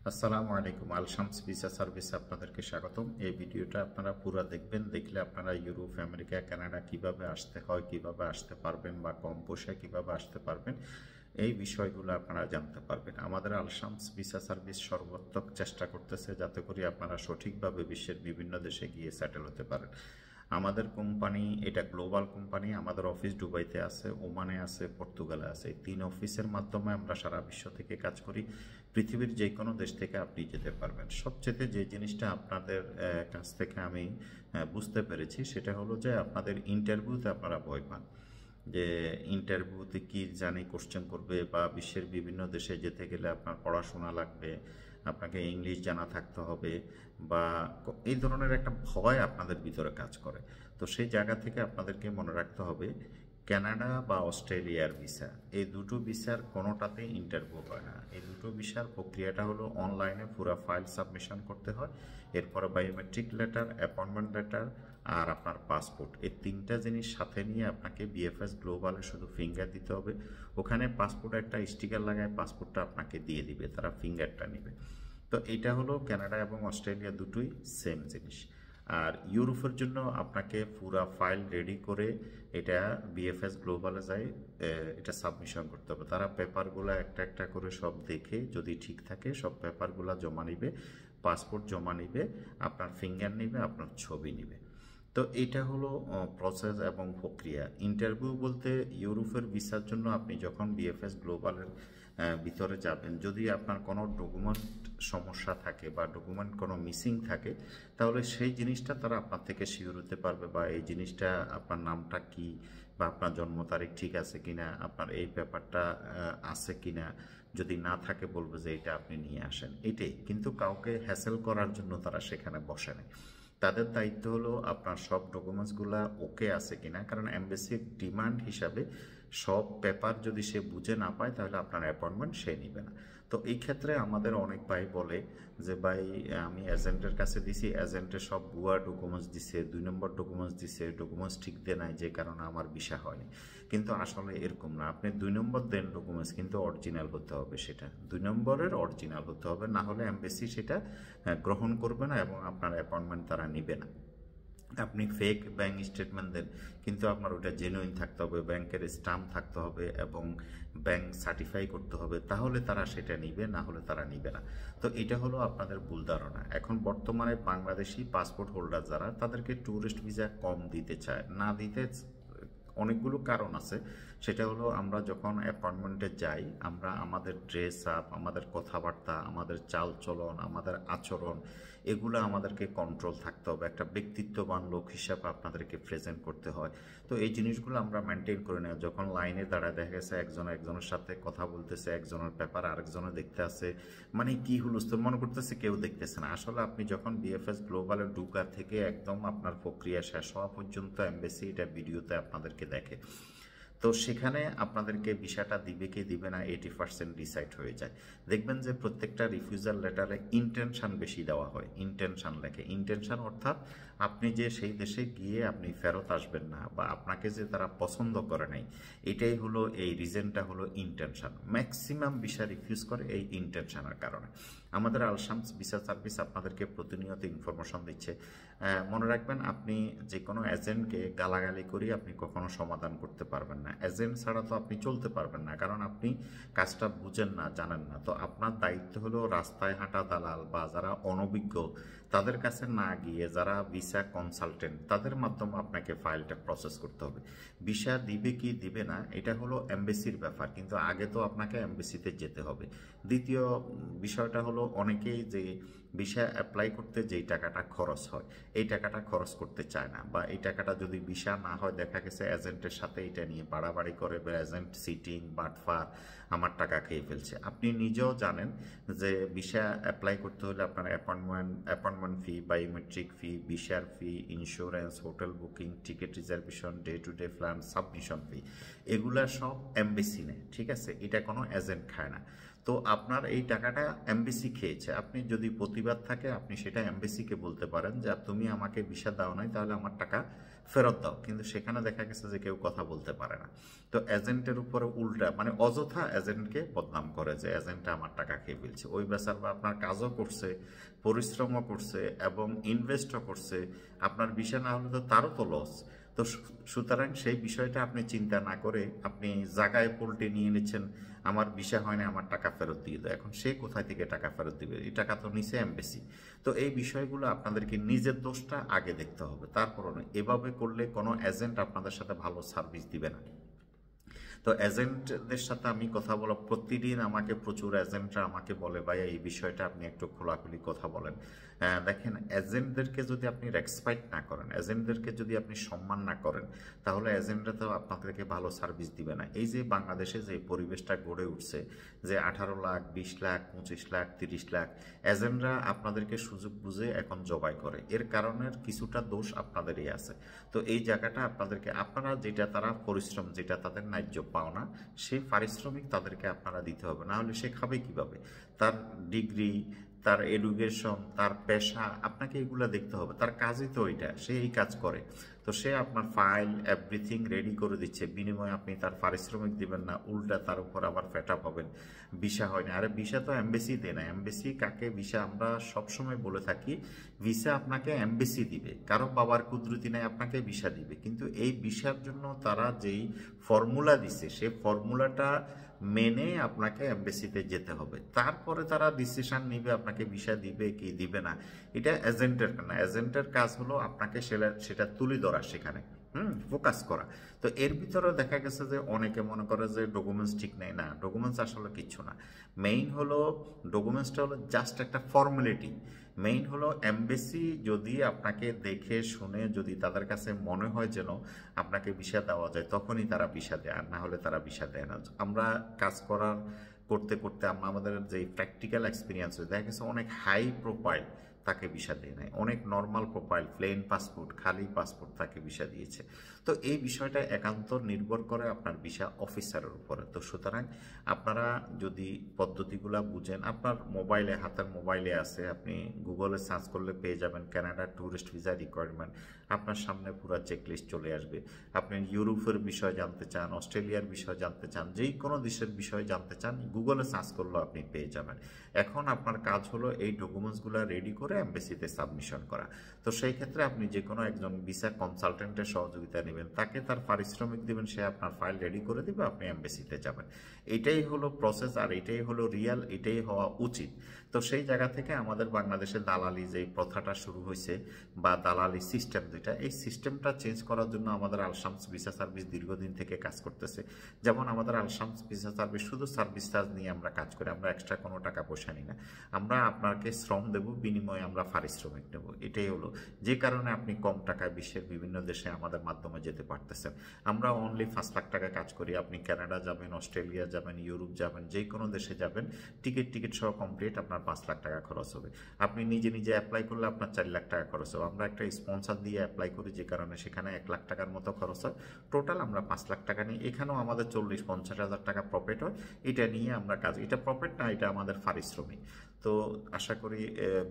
আসসালামু আলাইকুম। আল শামস ভিসা সার্ভিসে আপনাদেরকে স্বাগতম। এই ভিডিওটা আপনারা পুরো দেখবেন। দেখলে আপনারা ইউরোপ, আমেরিকা, কানাডা কিভাবে আসতে হয়, কিভাবে আসতে পারবেন বা কম পয়সায় কিভাবে আসতে পারবেন, এই বিষয়গুলো আপনারা জানতে পারবেন। আমাদের আল শামস ভিসা সার্ভিস সর্বাত্মক চেষ্টা করতেছে যাতে করে আপনারা সঠিকভাবে বিশ্বের বিভিন্ন দেশে গিয়ে সেটেল হতে পারেন। আমাদের কোম্পানি এটা গ্লোবাল কোম্পানি। আমাদের অফিস দুবাইতে আছে, ওমানে আছে, পর্তুগালে আছে। এই 3 অফিসের মাধ্যমে আমরা সারা বিশ্ব থেকে কাজ করি। পৃথিবীর যে কোনো দেশ থেকে আপনি যেতে পারবেন। সবচেয়ে যে জিনিসটা আপনাদের কাছ থেকে আমি বুঝতে পেরেছি সেটা হলো যে আপনাদের ইন্টারভিউতে আপনারা ভয় পান, যে ইন্টারভিউতে কি জানি কোশ্চেন করবে, বা বিশ্বের বিভিন্ন দেশে যেতে গেলে আপনার পড়াশোনা লাগবে, আপনাকে ইংলিশ জানা থাকতে হবে, বা এই ধরনের একটা ভয় আপনাদের ভিতরে কাজ করে। তো সেই জায়গা থেকে আপনাদেরকে মনে রাখতে হবে, কানাডা বা অস্ট্রেলিয়ার ভিসা, এই দুটো ভিসার কোনোটাতেই ইন্টারভিউ হয় না। এই দুটো ভিসার প্রক্রিয়াটা হলো অনলাইনে পুরো ফাইল সাবমিশন করতে হয়, এরপরে বায়োমেট্রিক লেটার, অ্যাপয়েন্টমেন্ট লেটার আর আপনার পাসপোর্ট, এই 3টা জিনিস সাথে নিয়ে আপনাকে বিএফএস গ্লোবালে শুধু ফিঙ্গার দিতে হবে। ওখানে পাসপোর্টে একটা স্টিকার লাগায় পাসপোর্টটা আপনাকে দিয়ে দিবে, তারা ফিঙ্গারটা নেবে। তো এইটা হলো কানাডা এবং অস্ট্রেলিয়া দুটোই সেম জিনিস। আর ইউরোপের জন্য আপনাকে পুরা ফাইল রেডি করে এটা বিএফএস গ্লোবালে যাই এটা সাবমিশন করতে হবে। তারা পেপারগুলো একটা একটা করে সব দেখে যদি ঠিক থাকে সব পেপারগুলো জমা নিবে, পাসপোর্ট জমা নিবে, আপনার ফিঙ্গার নিবে, আপনার ছবি নিবে। তো এটা হলো প্রসেস এবং প্রক্রিয়া। ইন্টারভিউ বলতে ইউরোপের ভিসার জন্য আপনি যখন বিএফএস গ্লোবালের ভিতরে যাবেন, যদি আপনার কোনো ডকুমেন্ট সমস্যা থাকে বা ডকুমেন্ট কোনো মিসিং থাকে, তাহলে সেই জিনিসটা তারা আপনার থেকে শিওর হতে পারবে, বা এই জিনিসটা আপনার নামটা কি, বা আপনার জন্ম তারিখ ঠিক আছে কিনা, আপনার এই ব্যাপারটা আছে কিনা। যদি না থাকে বলবে যে এটা আপনি নিয়ে আসেন, এটাই। কিন্তু কাউকে হ্যাসেল করার জন্য তারা সেখানে বসে নেই। তাদের দায়িত্ব হলো আপনার সব ডকুমেন্টসগুলা ওকে আছে কিনা, কারণ এমবেসির ডিমান্ড হিসাবে সব পেপার যদি সে বুঝে না পায় তাহলে আপনার অ্যাপয়েন্টমেন্ট সে নিবে না। তো এই ক্ষেত্রে আমাদের অনেক ভাই বলে যে ভাই আমি এজেন্টের কাছে দিছি, এজেন্টের সব ভুয়া ডকুমেন্টস দিছে, 2 নম্বর ডকুমেন্টস দিছে, ডকুমেন্টস ঠিক দেয় নাই, যে কারণে আমার ভিসা হয়নি। কিন্তু আসলে এরকম না। আপনি 2 নম্বর দেন ডকুমেন্টস, কিন্তু অরিজিনাল হতে হবে, সেটা 2 নম্বরের অরিজিনাল হতে হবে, না হলে এমবেসি সেটা গ্রহণ করবে না এবং আপনার অ্যাপয়েন্টমেন্ট তারা নিবে না। আপনি ফেক ব্যাংক স্টেটমেন্ট দেন, কিন্তু আপনার ওটা জেনুইন থাকতে হবে, ব্যাংকের স্টাম্প থাকতে হবে এবং ব্যাংক সার্টিফাই করতে হবে, তাহলে তারা সেটা নিবে, না হলে তারা নিবে না। তো এটা হলো আপনাদের ভুল ধারণা। এখন বর্তমানে বাংলাদেশি পাসপোর্ট হোল্ডার যারা, তাদেরকে ট্যুরিস্ট ভিসা কম দিতে চায়, না দিতে অনেকগুলো কারণ আছে। সেটা হলো আমরা যখন অ্যাপয়েন্টমেন্টে যাই, আমরা আমাদের ড্রেস আপ, আমাদের কথাবার্তা, আমাদের চালচলন, আমাদের আচরণ, এগুলো আমাদেরকে কন্ট্রোল থাকতে হবে। একটা ব্যক্তিত্ববান লোক হিসাবে আপনাদেরকে প্রেজেন্ট করতে হয়। তো এই জিনিসগুলো আমরা মেনটেন করে নেই। যখন লাইনে দাঁড়ায় দেখা গেছে একজন একজনের সাথে কথা বলতেছে, একজনের ব্যাপার আরেকজনে দেখতে আছে, মানে কি হুলস্থুল, মনে করতেছে কেউ দেখতেছে না। আসলে আপনি যখন বিএফএস গ্লোবালের ঢুকা থেকে একদম আপনার প্রক্রিয়া শেষ হওয়া পর্যন্ত এমবেসি এটা ভিডিওতে আপনাদেরকে দেখে। তো সেখানে আপনাদেরকে ভিসাটা দিবে কি দিবে না 80% ডিসাইড হয়ে যায়। দেখবেন যে প্রত্যেকটা রিফিউজাল লেটারে ইন্টেনশন বেশি দেওয়া হয়, ইন্টেনশন লেখে। ইন্টেনশন অর্থাৎ আপনি যে সেই দেশে গিয়ে আপনি ফেরত আসবেন না, বা আপনাকে যে তারা পছন্দ করে নাই, এটাই হলো এই রিজনটা হলো ইন্টেনশন। ম্যাক্সিমাম ভিসা রিফিউজ করে এই ইন্টেনশনের কারণে। আমাদের আল শামস ভিসা সার্ভিস আপনাদেরকে প্রতিনিয়ত ইনফরমেশন দিচ্ছে। মনে রাখবেন, আপনি যে কোনো এজেন্টকে গালাগালি করি আপনি কখনো সমাধান করতে পারবেন না। এজেন্ট ছাড়া তো আপনি চলতে পারবেন না, কারণ আপনি কাজটা বুঝেন না, জানেন না। তো আপনার দায়িত্ব হলো রাস্তায় হাঁটা দালাল বা যারা অনভিজ্ঞ তাদের কাছে না গিয়ে, যারা ভিসা কনসালটেন্ট তাদের মাধ্যমে আপনাকে ফাইলটা প্রসেস করতে হবে। ভিসা দিবে কি দিবে না এটা হলো এমবেসির ব্যাপার, কিন্তু আগে তো আপনাকে এমবেসিতে যেতে হবে। দ্বিতীয় বিষয়টা হলো অনেকেই যে ভিসা অ্যাপ্লাই করতে যেই টাকাটা খরচ হয়, এই টাকাটা খরচ করতে চায় না, বা এই টাকাটা যদি ভিসা না হয় দেখা গেছে এজেন্টের সাথে এটা নিয়ে বাড়াবাড়ি করে, বা এজেন্ট সিটিং বাটফার আমার টাকা খেয়ে ফেলছে। আপনি নিজেও জানেন যে ভিসা অ্যাপ্লাই করতে হলে আপনার অ্যাপয়েন্টমেন্ট ফি, বায়োমেট্রিক ফি, ভিসার fee, insurance, hotel booking, ticket reservation, day to day plan, submission fee, এগুলা সব এমবেসি নেয়, ঠিক আছে? এটা কোনো এজেন্ট খায় না। তো আপনার এই টাকাটা এমবেসি খেয়েছে। আপনি যদি প্রতিবাদ থাকে আপনি সেটা এমবেসিকে বলতে পারেন যে তুমি আমাকে ভিসা দাও নাই, তাহলে আমার টাকা ফেরত দাও। কিন্তু সেখানে দেখা গেছে যে কেউ কথা বলতে পারে না। তো এজেন্টের উপরে উল্টা মানে অযথা এজেন্টকে বদনাম করে যে এজেন্টটা আমার টাকা খেয়ে ফেলছে। ওই বেচার বা আপনার কাজও করছে, পরিশ্রমও করছে এবং ইনভেস্টও করছে, আপনার ভিসা না হলে তো তারও তো লস। তো সুতরাং সেই বিষয়টা আপনি চিন্তা না করে আপনি জায়গায় পোল্টে নিয়ে নিচ্ছেন, আমার ভিসা হয় না, আমার টাকা ফেরত দিয়ে দেয়। এখন সে কোথায় থেকে টাকা ফেরত দিবে? এই টাকা তো নিচে এমবেসি। তো এই বিষয়গুলো আপনাদেরকে নিজের দোষটা আগে দেখতে হবে, তারপরও নয়। এভাবে করলে কোনো এজেন্ট আপনাদের সাথে ভালো সার্ভিস দিবে না। তো এজেন্টদের সাথে আমি কথা বলা, প্রতিদিন আমাকে প্রচুর এজেন্টরা আমাকে বলে ভাইয়া এই বিষয়টা আপনি একটু খোলাখুলি কথা বলেন। দেখেন, এজেন্টদেরকে যদি আপনি রেসপেক্ট না করেন, এজেন্টদেরকে যদি আপনি সম্মান না করেন, তাহলে এজেন্টরা তো আপনাদেরকে ভালো সার্ভিস দিবে না। এই যে বাংলাদেশে যে পরিবেশটা গড়ে উঠছে, যে 18 লাখ, 20 লাখ, 25 লাখ, 30 লাখ এজেন্টরা আপনাদেরকে সুযোগ বুঝে এখন জবাই করে, এর কারণের কিছুটা দোষ আপনাদেরই আছে। তো এই জায়গাটা আপনাদেরকে, আপনারা যেটা তারা পরিশ্রম, যেটা তাদের ন্যায্য পাওনা, সে পারিশ্রমিক তাদেরকে আপনারা দিতে হবে, না হলে সে খাবে কিভাবে? তার ডিগ্রি, তার এডুকেশন, তার পেশা, আপনাকে এগুলো দেখতে হবে। তার কাজই তো ওইটা, সে এই কাজ করে। তো সে আপনার ফাইল এভরিথিং রেডি করে দিচ্ছে, বিনিময়ে আপনি তার পারিশ্রমিক দিবেন না, উল্টা তার উপর আবার ফেটা পাবেন। ভিসা হয় না। আরে ভিসা তো এমবেসি দেয় না। এমবেসি কাকে ভিসা, আমরা সবসময় বলে থাকি ভিসা আপনাকে এমবেসি দিবে, কারো বাবার কুদরতি নাই আপনাকে ভিসা দিবে। কিন্তু এই ভিসার জন্য তারা যেই ফর্মুলা দিছে, সে ফর্মুলাটা মেনে আপনাকে এমবেসিতে যেতে হবে। তারপরে তারা ডিসিশন নিবে আপনাকে ভিসা দিবে কি দিবে না। এটা এজেন্টের না, এজেন্টের কাজ হলো আপনাকে সেটা তুলে ধরা, সেখানে ফোকাস করা। তো এর ভিতরে দেখা গেছে যে অনেকে মনে করে যে ডকুমেন্টস ঠিক নেই। না, ডকুমেন্টস আসলে কিচ্ছু না। মেইন হলো ডকুমেন্টসটা হলো জাস্ট একটা ফর্মালিটি। মেইন হলো এমবেসি যদি আপনাকে দেখে শুনে, যদি তাদের কাছে মনে হয় যেন আপনাকে ভিসা দেওয়া যায়, তখনই তারা ভিসা দেয়, আর না হলে তারা ভিসা দেয় না। আমরা কাজ করতে করতে আমাদের যে প্র্যাকটিক্যাল এক্সপিরিয়েন্স হয়েছে, দেখা গেছে অনেক হাই প্রোফাইল তাকে ভিসা দেয় নাই, অনেক নর্মাল প্রোফাইল, প্লেন পাসপোর্ট, খালি পাসপোর্ট তাকে ভিসা দিয়েছে। তো এই বিষয়টা একান্ত নির্ভর করে আপনার ভিসা অফিসারের উপরে। তো সুতরাং আপনারা যদি পদ্ধতিগুলা বুঝেন, আপনার মোবাইলে, হাতের মোবাইলে আছে, আপনি গুগলে সার্চ করলে পেয়ে যাবেন কানাডা ট্যুরিস্ট ভিসা রিকোয়ারমেন্ট, আপনার সামনে পুরো চেকলিস্ট চলে আসবে। আপনি ইউরোপের বিষয় জানতে চান, অস্ট্রেলিয়ার বিষয় জানতে চান, যেই কোনো দেশের বিষয় জানতে চান, গুগলে সার্চ করলেও আপনি পেয়ে যাবেন। এখন আপনার কাজ হলো এই ডকুমেন্টসগুলো রেডি করে এমবেসিতে সাবমিশন করা। তো সেই ক্ষেত্রে আপনি যে কোনো একজন ভিসা কনসালটেন্টের সহযোগিতা নেবেন, তাকে তার পারিশ্রমিক দিবেন, সে আপনার ফাইল রেডি করে দিবে, আপনি এমবেসিতে যাবেন। এটাই হলো প্রসেস, আর এটাই হলো রিয়াল, এটাই হওয়া উচিত। তো সেই জায়গা থেকে আমাদের বাংলাদেশে দালালি যে প্রথাটা শুরু হয়েছে, বা দালালি সিস্টেম যেটা, এই সিস্টেমটা চেঞ্জ করার জন্য আমাদের আলশামস ভিসা সার্ভিস দীর্ঘদিন থেকে কাজ করতেছে। যেমন আমাদের আলশামস ভিসা সার্ভিস শুধু সার্ভিস চার্জ নিয়ে আমরা কাজ করি, আমরা এক্সট্রা কোনো টাকা পয়সা নিই না। আমরা আপনাকে শ্রম দেব, বিনিময়ে আমরা পারিশ্রমিক নেব। এটাই হলো যে কারণে আপনি কম টাকায় বিশ্বের বিভিন্ন দেশে আমাদের মাধ্যমে যেতে পারতেছেন। আমরা অনলি 5 লাখ টাকায় কাজ করি। আপনি কানাডা যাবেন, অস্ট্রেলিয়া যাবেন, ইউরোপ যাবেন, যে কোনো দেশে যাবেন, টিকিট সহ কমপ্লিট আপনার 5 লাখ টাকা খরচ হবে। আপনি নিজে নিজে অ্যাপ্লাই করলে আপনার 4 লাখ টাকা খরচ হবে। আমরা একটা স্পন্সর দিয়ে অ্যাপ্লাই করি, যে কারণে সেখানে 1 লাখ টাকার মতো খরচ হয়। টোটাল আমরা 5 লাখ টাকা নিই। এখানেও আমাদের 40-50 হাজার টাকা প্রফিট হয়। এটা নিয়ে আমরা কাজ, এটা প্রফিট না, এটা আমাদের পারিশ্রমিক। তো আশা করি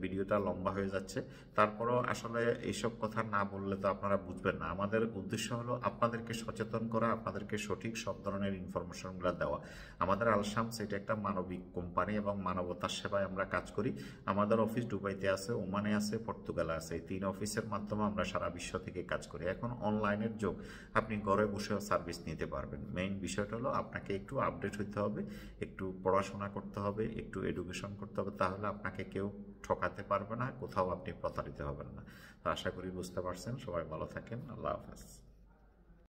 ভিডিওটা লম্বা হয়ে যাচ্ছে, তারপরও আসলে এইসব কথা না বললে তো আপনারা বুঝবেন না। আমাদের উদ্দেশ্য হলো আপনাদেরকে সচেতন করা, আপনাদেরকে সঠিক সব ধরনের ইনফরমেশনগুলো দেওয়া। আমাদের আলশামস এটা একটা মানবিক কোম্পানি এবং মানবতার সেবায় আমরা কাজ করি। আমাদের অফিস দুবাইতে আছে, ওমানে আছে, পর্তুগালে আছে। এই 3 অফিসের মাধ্যমে আমরা সারা বিশ্ব থেকে কাজ করি। এখন অনলাইনের যুগ, আপনি ঘরে বসেও সার্ভিস নিতে পারবেন। মেইন বিষয়টা হলো আপনাকে একটু আপডেট হতে হবে, একটু পড়াশোনা করতে হবে, একটু এডুকেশন করতে হবে, তাহলে আপনাকে কেউ ঠকাতে পারবে না, কোথাও আপনি প্রতারিত হবেন না। তো আশা করি বুঝতে পারছেন। সবাই ভালো থাকেন। আল্লাহ হাফেজ।